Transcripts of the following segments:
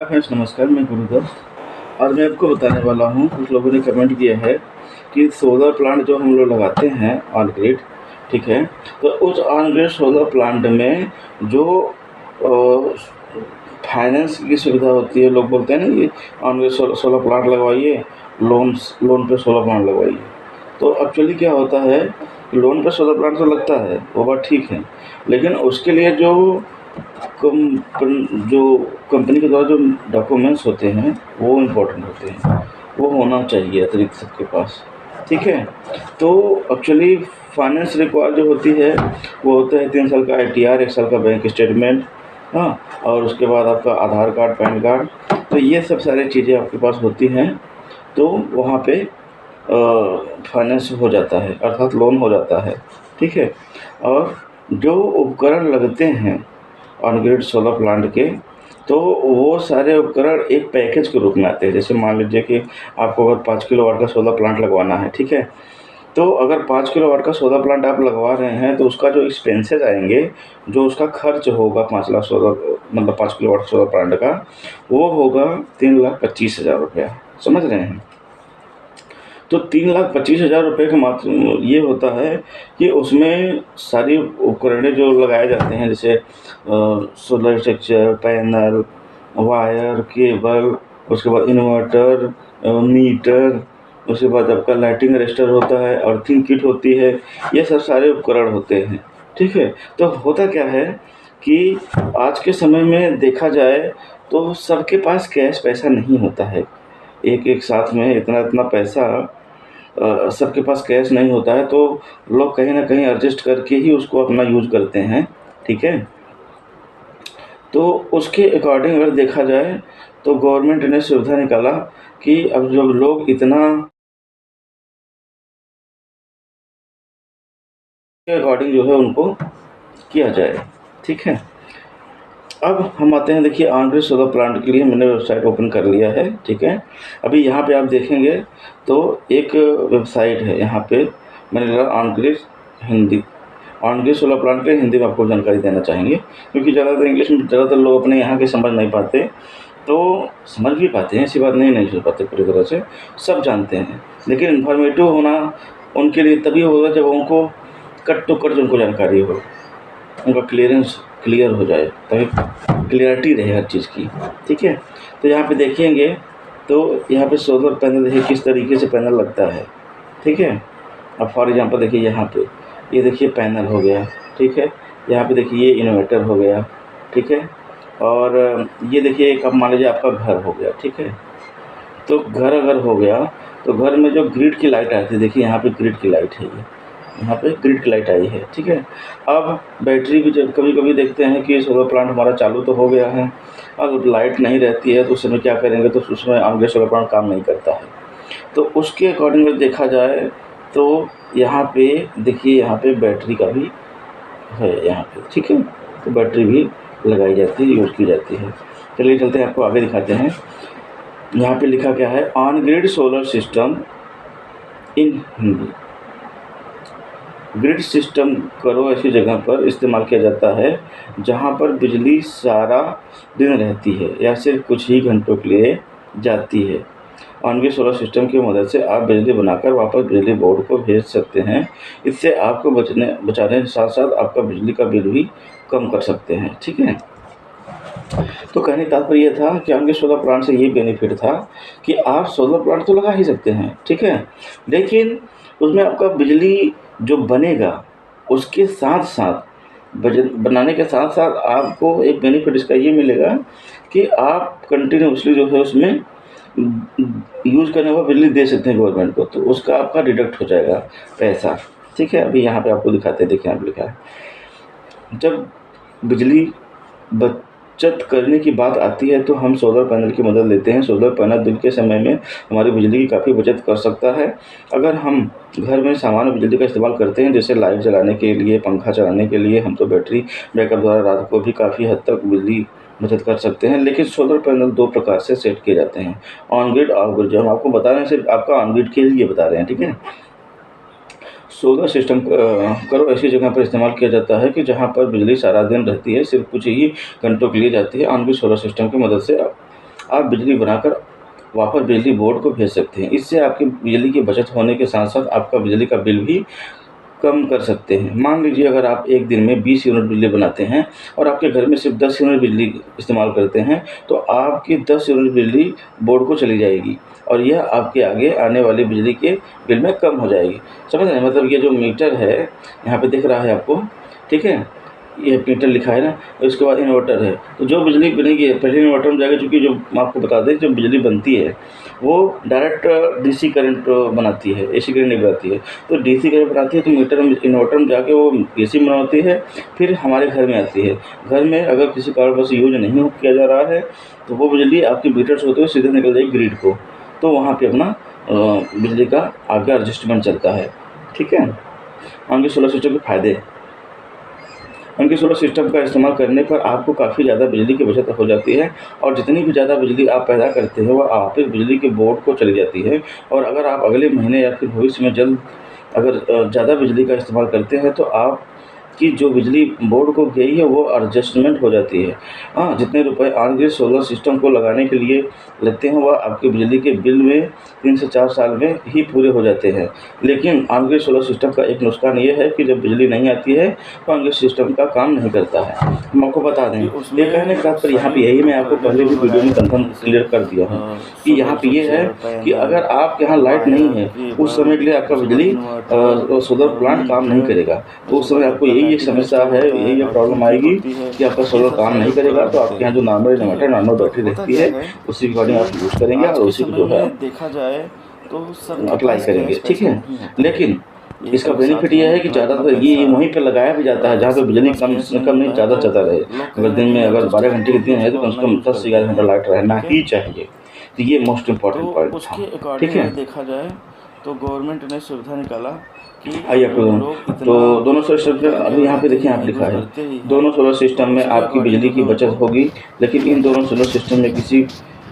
Friends नमस्कार, मैं गुरुदत्त। आज मैं आपको बताने वाला हूँ, कुछ लोगों ने कमेंट किया है कि सोलर प्लांट जो हम लोग लगाते हैं ऑन ग्रिड, ठीक है, तो उस ऑन ग्रिड सोलर प्लांट में जो फाइनेंस की सुविधा होती है, लोग बोलते हैं ना कि ऑन ग्रिड सोलर प्लांट लगवाइए, लोन पे सोलर प्लांट लगवाइए। तो एक्चुअली क्या होता है, लोन पे सोलर प्लांट तो लगता है, वो बात ठीक है, लेकिन उसके लिए जो कंपनी के द्वारा जो डॉक्यूमेंट्स होते हैं वो इम्पोर्टेंट होते हैं, वो होना चाहिए अतिरिक्त सबके पास, ठीक है। तो एक्चुअली फाइनेंस रिक्वायर जो होती है वो होता है 3 साल का ITR, 1 साल का बैंक स्टेटमेंट, हाँ, और उसके बाद आपका आधार कार्ड, पैन कार्ड। तो ये सब सारी चीज़ें आपके पास होती हैं, तो वहाँ पे फाइनेंस हो जाता है, अर्थात लोन हो जाता है, ठीक है। और जो उपकरण लगते हैं ऑन ग्रिड सोलर प्लांट के, तो वो सारे उपकरण एक पैकेज के रूप में आते हैं। जैसे मान लीजिए कि आपको अगर 5 किलोवाट का सोलर प्लांट लगवाना है, ठीक है, तो अगर 5 किलोवाट का सोलर प्लांट आप लगवा रहे हैं तो उसका जो एक्सपेंसेस आएंगे, जो उसका खर्च होगा 5 लाख सोलर मतलब 5 किलोवाट सोलर प्लांट का, वो होगा 3,25,000 रुपया। समझ रहे हैं? तो 3,25,000 रुपये का मात्र ये होता है कि उसमें सारी उपकरणें जो लगाए जाते हैं, जैसे solar structure, panel, wire, cable, उसके बाद इन्वर्टर, मीटर, उसके बाद आपका लाइटिंग अरेस्टर होता है, अर्थिंग किट होती है, ये सब सारे उपकरण होते हैं, ठीक है। तो होता क्या है कि आज के समय में देखा जाए तो सबके पास कैश पैसा नहीं होता है, एक एक साथ में इतना इतना पैसा सबके पास कैश नहीं होता है, तो लोग कहीं ना कहीं एडजस्ट करके ही उसको अपना यूज करते हैं, ठीक है। तो उसके अकॉर्डिंग अगर देखा जाए तो गवर्नमेंट ने सुविधा निकाला कि अब जब लोग इतना के अकॉर्डिंग जो है उनको किया जाए, ठीक है। अब हम आते हैं, देखिए ऑन ग्रिड सोलर प्लांट के लिए मैंने वेबसाइट ओपन कर लिया है, ठीक है। अभी यहाँ पे आप देखेंगे तो एक वेबसाइट है, यहाँ पे मैंने लिखा on grid Hindi, on grid solar plant के हिंदी में आपको जानकारी देना चाहेंगे, क्योंकि ज़्यादातर इंग्लिश में ज़्यादातर लोग अपने यहाँ के समझ नहीं पाते, तो समझ भी पाते हैं, ऐसी बात नहीं समझ पाते पूरी तरह से, सब जानते हैं, लेकिन इन्फॉर्मेटिव होना उनके लिए तभी होगा जब उनको कट टू कट उनको जानकारी हो, उनका क्लियर हो जाए, तभी क्लियरिटी रहे हर चीज़ की, ठीक है। तो यहाँ पे देखेंगे तो यहाँ पे सोलर पैनल देखिए किस तरीके से पैनल लगता है, ठीक है। अब फॉर एग्जांपल देखिए यहाँ पे, ये देखिए पैनल हो गया, ठीक है। यहाँ पे देखिए ये इन्वर्टर हो गया, ठीक है। और ये देखिए एक, अब मान लीजिए आपका घर हो गया, ठीक है। तो घर अगर हो गया तो घर में जो ग्रिड की लाइट आती है, देखिए यहाँ पे ग्रिड की लाइट है, ये यहाँ पे ग्रिड की लाइट आई है, ठीक है। अब बैटरी भी जब कभी कभी देखते हैं कि सोलर प्लांट हमारा चालू तो हो गया है, अब लाइट नहीं रहती है तो उस समय क्या करेंगे, तो उसमें ऑन ग्रिड सोलर प्लांट काम नहीं करता है। तो उसके अकॉर्डिंग अगर देखा जाए तो यहाँ पे देखिए, यहाँ पे बैटरी का भी है यहाँ पे, ठीक है। तो बैटरी भी लगाई जाती है, यूज़ की जाती है। चलिए चलते हैं, आपको आगे दिखाते हैं। यहाँ पे लिखा क्या है, on grid solar system in Hindi. Grid system करो ऐसी जगह पर इस्तेमाल किया जाता है जहाँ पर बिजली सारा दिन रहती है या सिर्फ कुछ ही घंटों के लिए जाती है। ऑन ग्रिड सोलर सिस्टम की मदद से आप बिजली बनाकर वापस बिजली बोर्ड को भेज सकते हैं। इससे आपको बचाने के साथ साथ आपका बिजली का बिल भी कम कर सकते हैं, ठीक है। तो कहने का तात्पर्य ये था कि ऑन ग्रिड सोलर प्लांट से ये बेनिफिट था कि आप सोलर प्लांट तो लगा ही सकते हैं, ठीक है, लेकिन उसमें आपका बिजली जो बनेगा उसके साथ साथ बनाने के साथ साथ आपको एक बेनिफिट इसका ये मिलेगा कि आप कंटिन्यूसली जो है उसमें यूज़ करने वाला बिजली दे सकते हैं गवर्नमेंट को, तो उसका आपका डिडक्ट हो जाएगा पैसा, ठीक है। अभी यहाँ पे आपको दिखाते हैं, देखिए यहाँ पे लिखा है, जब बिजली बचत करने की बात आती है तो हम सोलर पैनल की मदद लेते हैं। सोलर पैनल दिन के समय में हमारी बिजली की काफ़ी बचत कर सकता है। अगर हम घर में सामान्य बिजली का इस्तेमाल करते हैं, जैसे लाइट जलाने के लिए, पंखा चलाने के लिए, हम तो बैटरी बैकअप द्वारा रात को भी काफ़ी हद तक बिजली बचत कर सकते हैं। लेकिन सोलर पैनल 2 प्रकार से सेट किए जाते हैं, ऑन ग्रिड, ऑफ ग्रिड। जो हम आपको बता रहे हैं सिर्फ आपका ऑन ग्रिड के लिए बता रहे हैं, ठीक है। सोलर सिस्टम करो ऐसी जगह पर इस्तेमाल किया जाता है कि जहां पर बिजली सारा दिन रहती है, सिर्फ कुछ ही घंटों के लिए जाती है। ऑन ग्रिड सोलर सिस्टम की मदद से आप बिजली बनाकर वापस बिजली बोर्ड को भेज सकते हैं। इससे आपकी बिजली की बचत होने के साथ-साथ आपका बिजली का बिल भी कम कर सकते हैं। मान लीजिए अगर आप एक दिन में 20 यूनिट बिजली बनाते हैं और आपके घर में सिर्फ 10 यूनिट बिजली इस्तेमाल करते हैं, तो आपकी 10 यूनिट बिजली बोर्ड को चली जाएगी और यह आपके आगे आने वाली बिजली के बिल में कम हो जाएगी। समझ रहे हैं? मतलब ये जो मीटर है, यहाँ पे दिख रहा है आपको, ठीक है? ये मीटर लिखा है ना, उसके बाद इन्वर्टर है। तो जो बिजली बनेगी पहले इन्वर्टर में जाएगा, क्योंकि जो आपको बता दें जो बिजली बनती है वो डायरेक्ट डीसी करंट बनाती है, एसी करंट नहीं बनाती है। तो डीसी करंट बनाती है तो मीटर में इन्वर्टर में जाके वो एसी बनाती है, फिर हमारे घर में आती है। घर में अगर किसी कारणवश यूज नहीं किया जा रहा है तो वो बिजली आपके मीटर से होते हुए सीधे निकल जाएगी ग्रिड को, तो वहाँ पे अपना बिजली का आगे एडजस्टमेंट चलता है। ठीक है? आगे सोलर सिस्टम के फ़ायदे। उनके सोलर सिस्टम का इस्तेमाल करने पर आपको काफ़ी ज़्यादा बिजली की बचत हो जाती है और जितनी भी ज़्यादा बिजली आप पैदा करते हैं वह आपके बिजली के बोर्ड को चली जाती है। और अगर आप अगले महीने या फिर भविष्य में जल्द अगर ज़्यादा बिजली का इस्तेमाल करते हैं तो आपकी जो बिजली बोर्ड को गई है वो एडजस्टमेंट हो जाती है। हाँ, जितने रुपए ऑन ग्रिड सोलर सिस्टम को लगाने के लिए लगते हैं वह आपके बिजली के बिल में 3 से 4 साल में ही पूरे हो जाते हैं। लेकिन ऑन ग्रिड सोलर सिस्टम का एक नुकसान ये है कि जब बिजली नहीं आती है तो ऑन ग्रिड सिस्टम का काम नहीं करता है। हम आपको बता दें, ये कहने का पर यहाँ पे यही मैं आपको पहले भी वीडियो में कंफर्म क्लियर कर दिया हूँ कि यहाँ पे ये है कि अगर आपके यहाँ लाइट नहीं है उस समय के लिए आपका बिजली सोलर प्लांट काम नहीं करेगा। तो उस समय आपको यही एक समस्या है, यही एक प्रॉब्लम आएगी कि आपका सोलर काम नहीं करेगा। तो आपके यहाँ जो नॉर्मल इन्वर्टर नॉर्मल बैटरी रहती है उसी के अकॉर्डिंग आप यूज़ करेंगे और उसी को जो है देखा जाए तो अप्लाई करेंगे। ठीक है? लेकिन इसका बेनिफिट ये है कि ज़्यादातर ये वहीं पे लगाया भी जाता है जहाँ पे बिजली कम से कम नहीं ज़्यादा चलता रहे। अगर दिन में अगर 12 घंटे के दिन है तो कम से कम 10 से 11 घंटा लाइट रहना ही चाहिए। तो ये मोस्ट इम्पॉर्टेंट पॉइंट था। ठीक है? देखा जाए तो गवर्नमेंट ने सुविधा निकाला आइए आपको तो दोनों सोलर सिस्टम अभी यहाँ पे देखिए आप लिखा है दोनों सोलर सिस्टम में आपकी बिजली की बचत होगी। लेकिन इन दोनों सोलर सिस्टम में किसी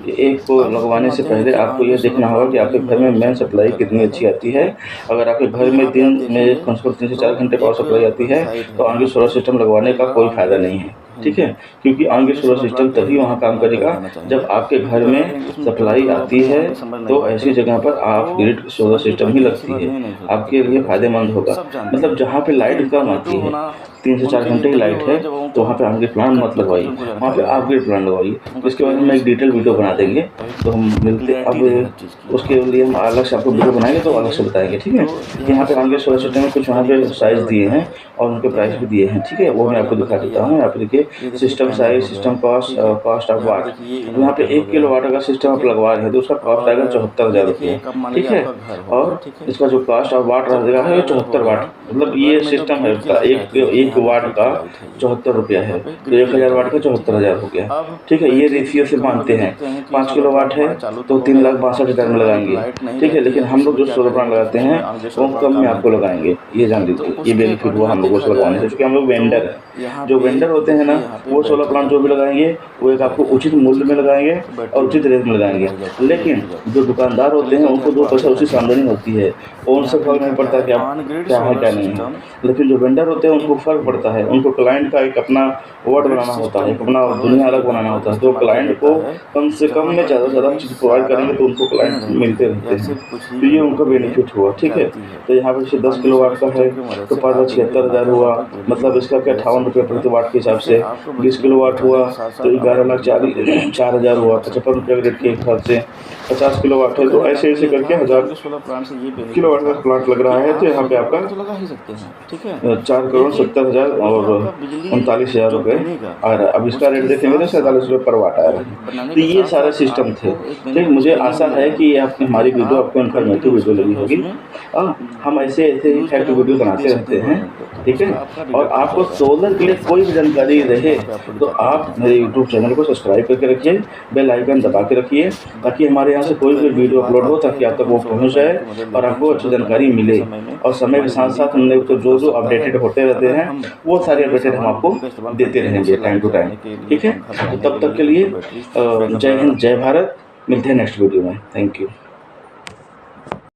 एक को लगवाने से पहले आपको यह देखना होगा कि आपके घर में मेन सप्लाई कितनी अच्छी आती है। अगर आपके घर में दिन में कम से कम 3 से 4 घंटे पावर सप्लाई आती है तो ऑन ग्रिड सोलर सिस्टम लगवाने का कोई फ़ायदा नहीं है। ठीक है? क्योंकि ऑन ग्रिड सोलर सिस्टम तभी वहाँ काम करेगा जब आपके घर में सप्लाई आती है। तो ऐसी जगह पर आप ग्रिड सोलर सिस्टम ही लगती है, आपके लिए फ़ायदेमंद होगा। मतलब जहाँ पे लाइट कम आती है 3 से 4 घंटे की लाइट है तो वहाँ पे ऑन ग्रिड प्लांट मत लगवाइए, वहाँ पे ऑफ ग्रिड प्लांट लगवाइए। इसके बारे में एक डिटेल वीडियो बना देंगे तो हम मिलते अब उसके लिए हम अलग से आपको वीडियो बनाएंगे तो अलग से बताएंगे। ठीक है? यहाँ पे ऑन ग्रिड सोलर सिस्टम में कुछ वहाँ पे साइज़ दिए हैं और उनके प्राइस भी दिए हैं। ठीक है? वो मैं आपको दिखा देता हूँ। यहाँ पे देखिए system size, system cost of what. यहाँ पे 1 किलोवाट अगर सिस्टम आप लगवा रहे हैं तो उसका कॉस्ट आएगा 74,000 रुपये। ठीक है? और इसका जो कॉस्ट ऑफ वाट रहेगा है 74 वाट। मतलब ये सिस्टम है उसका 1 वाट का 74 रुपया है, तो 1000 वाट का 74,000 हो गया। ठीक है? ये रेशियो से मानते हैं। 5 किलो वाट है तो 3,62,000 में लगाएंगे। ठीक है? लेकिन हम लोग जो सोलर प्लांट लगाते हैं वो कम में आपको लगाएंगे, ये जान लीजिए। ये बेनिफिट हुआ हम लोगों से लगाने से, क्योंकि हम लोग वेंडर हैं। जो वेंडर होते हैं ना वो सोलर प्लांट जो भी लगाएंगे वो एक आपको उचित मूल्य में लगाएंगे और उचित रेट में लगाएंगे। लेकिन जो दुकानदार होते हैं उनको 2 पैसा उसकी आमदनी होती है और उनसे फर्क नहीं पड़ता कि आप क्या है क्या नहीं है। लेकिन जो वेंडर होते हैं उनको फ़र्क पड़ता है, उनको क्लाइंट का एक अपना वर्ड बनाना होता है, अपना दुनिया अलग बनाना होता है। तो क्लाइंट को कम से कम में ज़्यादा से ज़्यादा चीज़ प्रोवाइड करेंगे तो उनको क्लाइंट मिलते रहते हैं। तो ये उनका बेनिफिट हुआ। ठीक है? तो यहाँ पर जैसे 10 किलो वाट का है तो 5,76,000 हुआ, मतलब इसका क्या 58 रुपये प्रति वाट के हिसाब से। 20 किलो वाट हुआ तो 11,04,000 हुआ, 55 रुपये रेट के हिसाब से। 50 किलो वाट है तो ऐसे ऐसे करके 1000 किलो वाट का प्लांट लग रहा है। तो यहाँ पे आपका 4,70,000 और 39,000 रुपये आ रहा है। अब इसका रेट देखेंगे तो 47 रुपये पर वाट आ रहा है। तो ये सारे सिस्टम थे। ठीक, मुझे आशा है कि आपकी हमारी वीडियो आपको इन्फॉर्मेटिव वीडियो लगी होगी। हम ऐसे ऐसे ही फैक्ट वीडियो बनाते रहते हैं। ठीक है? और आपको सोलर के लिए कोई भी जानकारी रहे तो आप मेरे यूट्यूब चैनल को सब्सक्राइब करके रखिए, बेल आइकन दबा के रखिए ताकि हमारे यहाँ से कोई भी वीडियो अपलोड हो ताकि आप तक वो पहुँच जाए और आपको अच्छी जानकारी मिले। और समय के साथ साथ हमने तो जो अपडेटेड होते रहते हैं वो सारे अपडेटेड हम आपको देते रहेंगे टाइम टू टाइम। ठीक है? तो तब तक के लिए जय हिंद, जय भारत। मिलते हैं नेक्स्ट वीडियो में। Thank you.